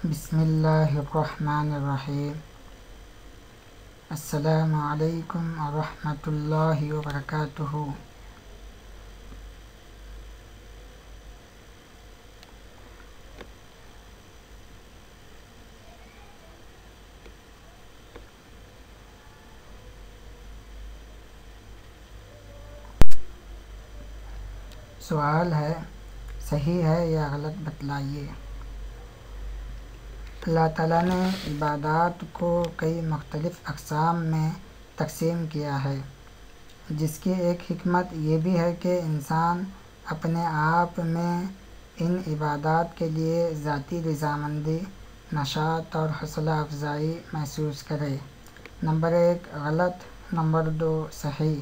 بسم اللہ الرحمن الرحیم۔ السلام علیکم ورحمۃ اللہ وبرکاتہ۔ سوال ہے، صحیح ہے یا غلط بتلائیے۔ اللہ تعالیٰ نے عبادات کو کئی مختلف اقسام میں تقسیم کیا ہے، جس کی ایک حکمت یہ بھی ہے کہ انسان اپنے آپ میں ان عبادات کے لیے ذاتی رضامندی، نشاط اور حوصلہ افزائی محسوس کرے۔ نمبر 1 غلط، نمبر 2 صحیح۔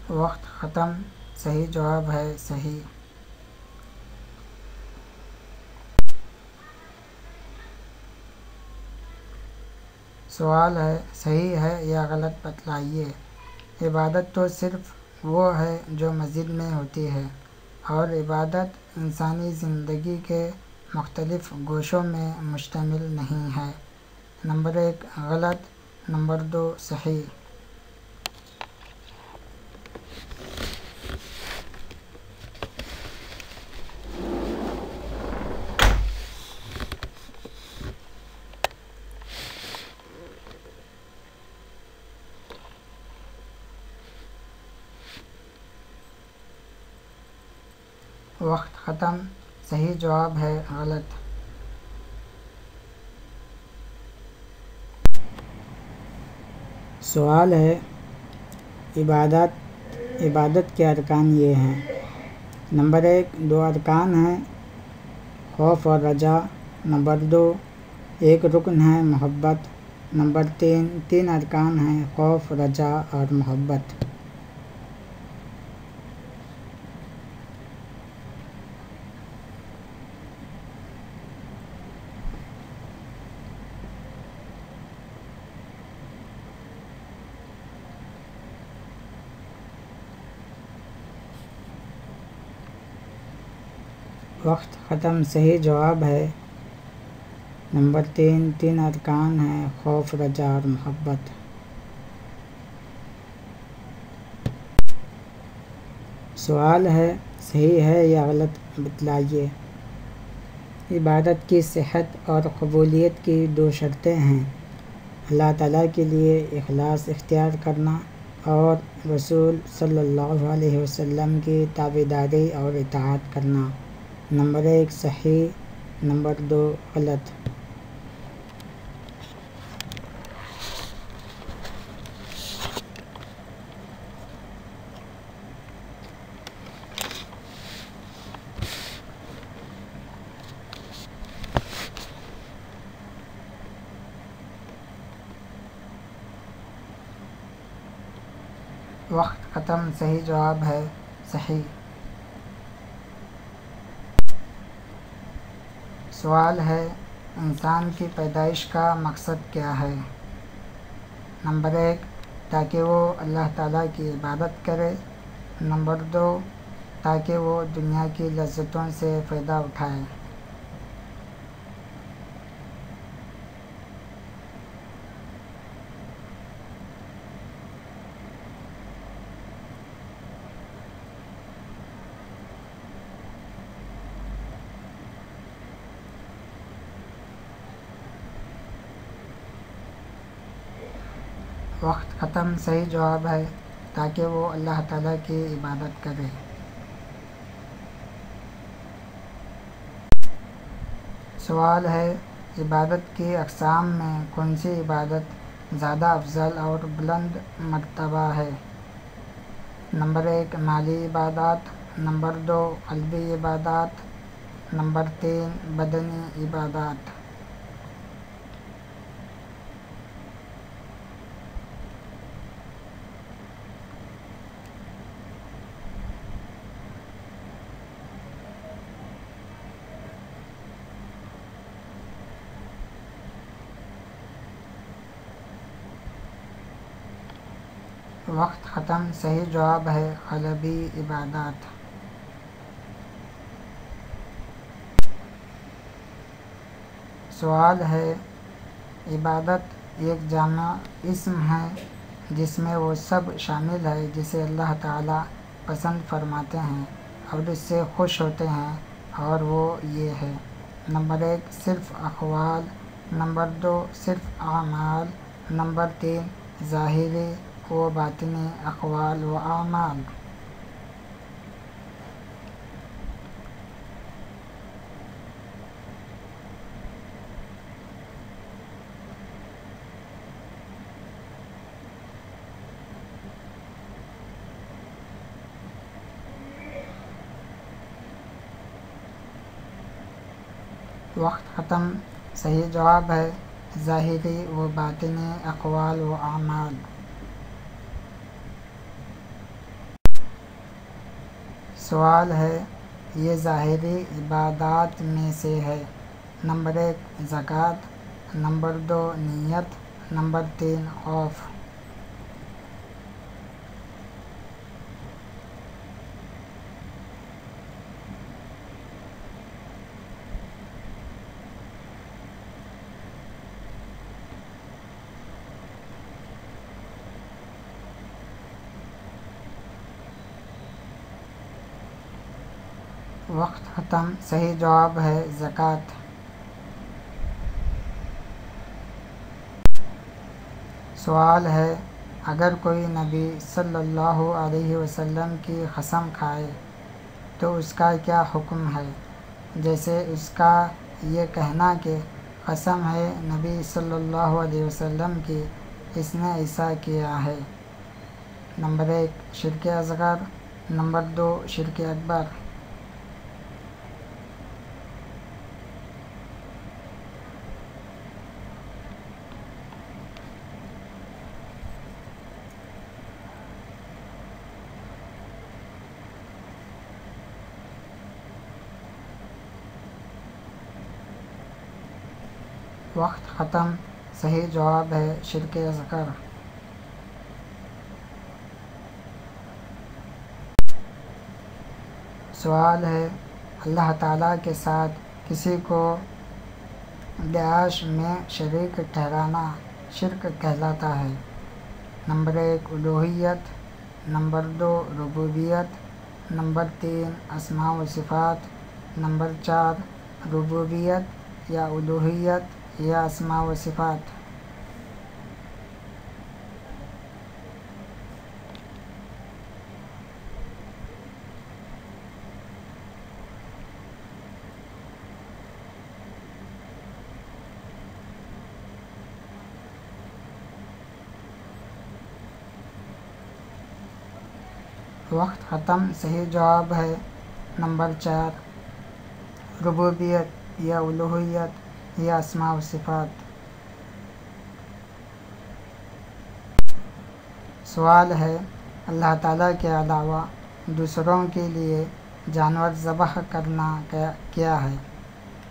وقت ختم۔ صحیح جواب ہے صحیح۔ سوال ہے، صحیح ہے یا غلط بتلائیے۔ عبادت تو صرف وہ ہے جو مسجد میں ہوتی ہے، اور عبادت انسانی زندگی کے مختلف گوشوں میں مشتمل نہیں ہے۔ نمبر 1 غلط، نمبر 2 صحیح۔ وقت ختم۔ صحیح جواب ہے غلط۔ سوال ہے، عبادت کے ارکان یہ ہیں۔ نمبر 1 2 ارکان ہیں، خوف اور رجا۔ نمبر 2 ایک رکن ہے، محبت۔ نمبر 3 ارکان ہیں، خوف، رجا اور محبت۔ وقت ختم۔ صحیح جواب ہے نمبر 3 ارکان ہیں، خوف، رجا اور محبت۔ سوال ہے، صحیح ہے یا غلط بتلائیے۔ عبادت کی صحت اور قبولیت کی 2 شرطیں ہیں: اللہ تعالیٰ کے لیے اخلاص اختیار کرنا اور رسول صلی اللہ علیہ وسلم کی تابعداری اور اطاعت کرنا۔ نمبر 1 صحیح، نمبر 2 غلط۔ وقت ختم۔ صحیح جواب ہے صحیح۔ سوال ہے، انسان کی پیدائش کا مقصد کیا ہے؟ نمبر 1 تاکہ وہ اللہ تعالیٰ کی عبادت کرے۔ نمبر 2 تاکہ وہ دنیا کی لذتوں سے فائدہ اٹھائے۔ وقت ختم۔ صحیح جواب ہے تاکہ وہ اللہ تعالیٰ کی عبادت کرے۔ سوال ہے، عبادت کی اقسام میں کون سی عبادت زیادہ افضل اور بلند مرتبہ ہے؟ نمبر 1 مالی عبادات۔ نمبر 2 قلبی عبادات۔ نمبر 3 بدنی عبادات۔ وقت ختم صحیح جواب ہے قلبی عبادات۔ سوال ہے، عبادت ایک جامع اسم ہے جس میں وہ سب شامل ہے جسے اللہ تعالیٰ پسند فرماتے ہیں اور اس سے خوش ہوتے ہیں، اور وہ یہ ہے: نمبر 1 صرف اقوال، نمبر 2 صرف اعمال، نمبر 3 ظاہری و باطنی اقوال و اعمال۔ وقت ختم صحیح جواب ہے ظاہری و باطنی اقوال و اعمال۔ سوال ہے، یہ ظاہری عبادات میں سے ہے: نمبر 1 زکوٰۃ، نمبر 2 نیت، نمبر 3 خوف۔ وقت ختم صحیح جواب ہے زکوٰۃ۔ سوال ہے، اگر کوئی نبی صلی اللہ علیہ وسلم کی قسم کھائے تو اس کا کیا حکم ہے؟ جیسے اس کا یہ کہنا کہ قسم ہے نبی صلی اللہ علیہ وسلم کی، اس نے ایسا کیا ہے۔ نمبر 1 شرک اصغر، نمبر 2 شرک اکبر۔ وقت ختم صحیح جواب ہے شرک اصغر۔ سوال ہے، اللہ تعالیٰ کے ساتھ کسی کو داعش میں شریک ٹھہرانا شرک کہلاتا ہے۔ نمبر 1 الوہیت، نمبر 2 ربوبیت، نمبر 3 اسماء و صفات، نمبر 4 ربوبیت یا الوہیت یا اسماء و صفات۔ وقت ختم صحیح جواب ہے نمبر 4 ربوبیت یا الوہیت یا اسماء و صفات۔ سوال ہے، اللہ تعالیٰ کے علاوہ دوسروں کے لیے جانور ذبح کرنا کیا ہے؟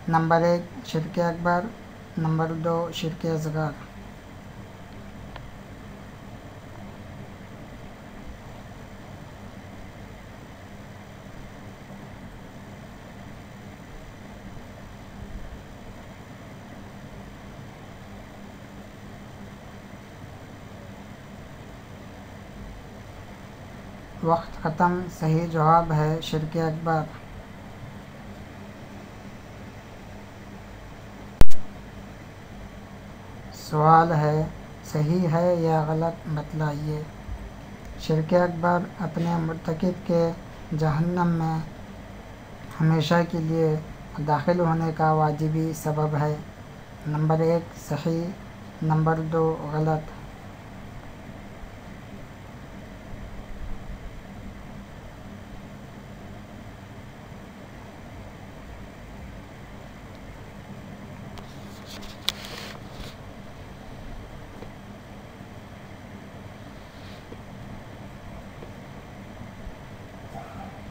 نمبر 1 شرک اکبر، نمبر 2 شرک اصغر۔ وقت ختم صحیح جواب ہے شرک اکبر۔ سوال ہے، صحیح ہے یا غلط بتلائیے۔ شرک اکبر اپنے مرتکب کے جہنم میں ہمیشہ کے لیے داخل ہونے کا واجبی سبب ہے۔ نمبر 1 صحیح، نمبر 2 غلط۔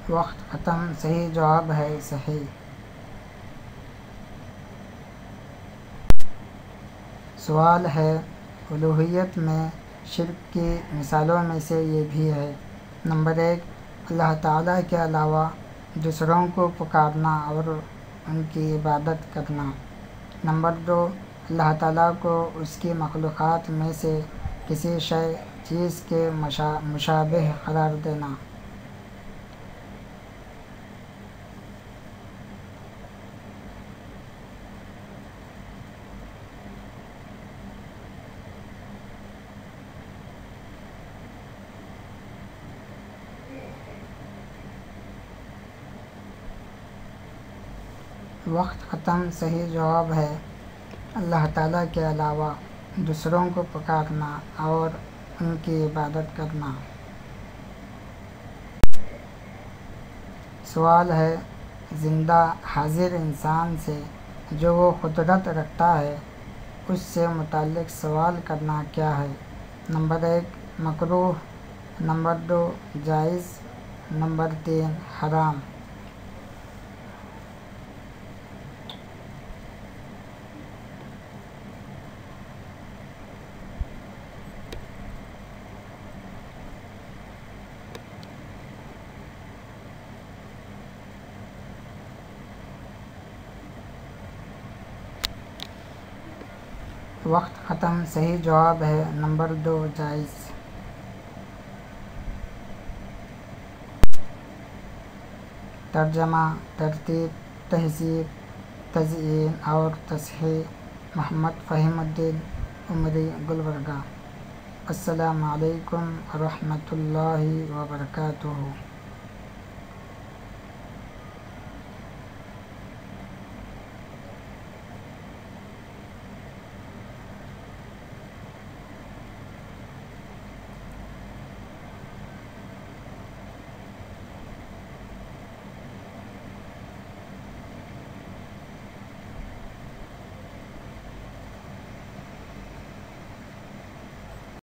وقت ختم صحیح جواب ہے صحیح۔ سوال ہے، الوہیت میں شرک کی مثالوں میں سے یہ بھی ہے۔ نمبر 1، اللہ تعالیٰ کے علاوہ دوسروں کو پکارنا اور ان کی عبادت کرنا۔ نمبر 2، اللہ تعالیٰ کو اس کی مخلوقات میں سے کسی چیز کے مشابہ قرار دینا۔ وقت ختم صحیح جواب ہے اللہ تعالیٰ کے علاوہ دوسروں کو پکارنا اور ان کی عبادت کرنا۔ سوال ہے، زندہ حاضر انسان سے جو وہ قدرت رکھتا ہے اس سے متعلق سوال کرنا کیا ہے؟ نمبر 1، مکروہ، نمبر 2، جائز، نمبر 3، حرام۔ وقت ختم صحیح جواب ہے نمبر 2، جائز۔ ترجمہ، ترتیب، تہذیب، تزئین اور تصحیح محمد فہیم الدین عمری، گلبرگہ۔ السلام علیکم ورحمۃ اللہ وبرکاتہ۔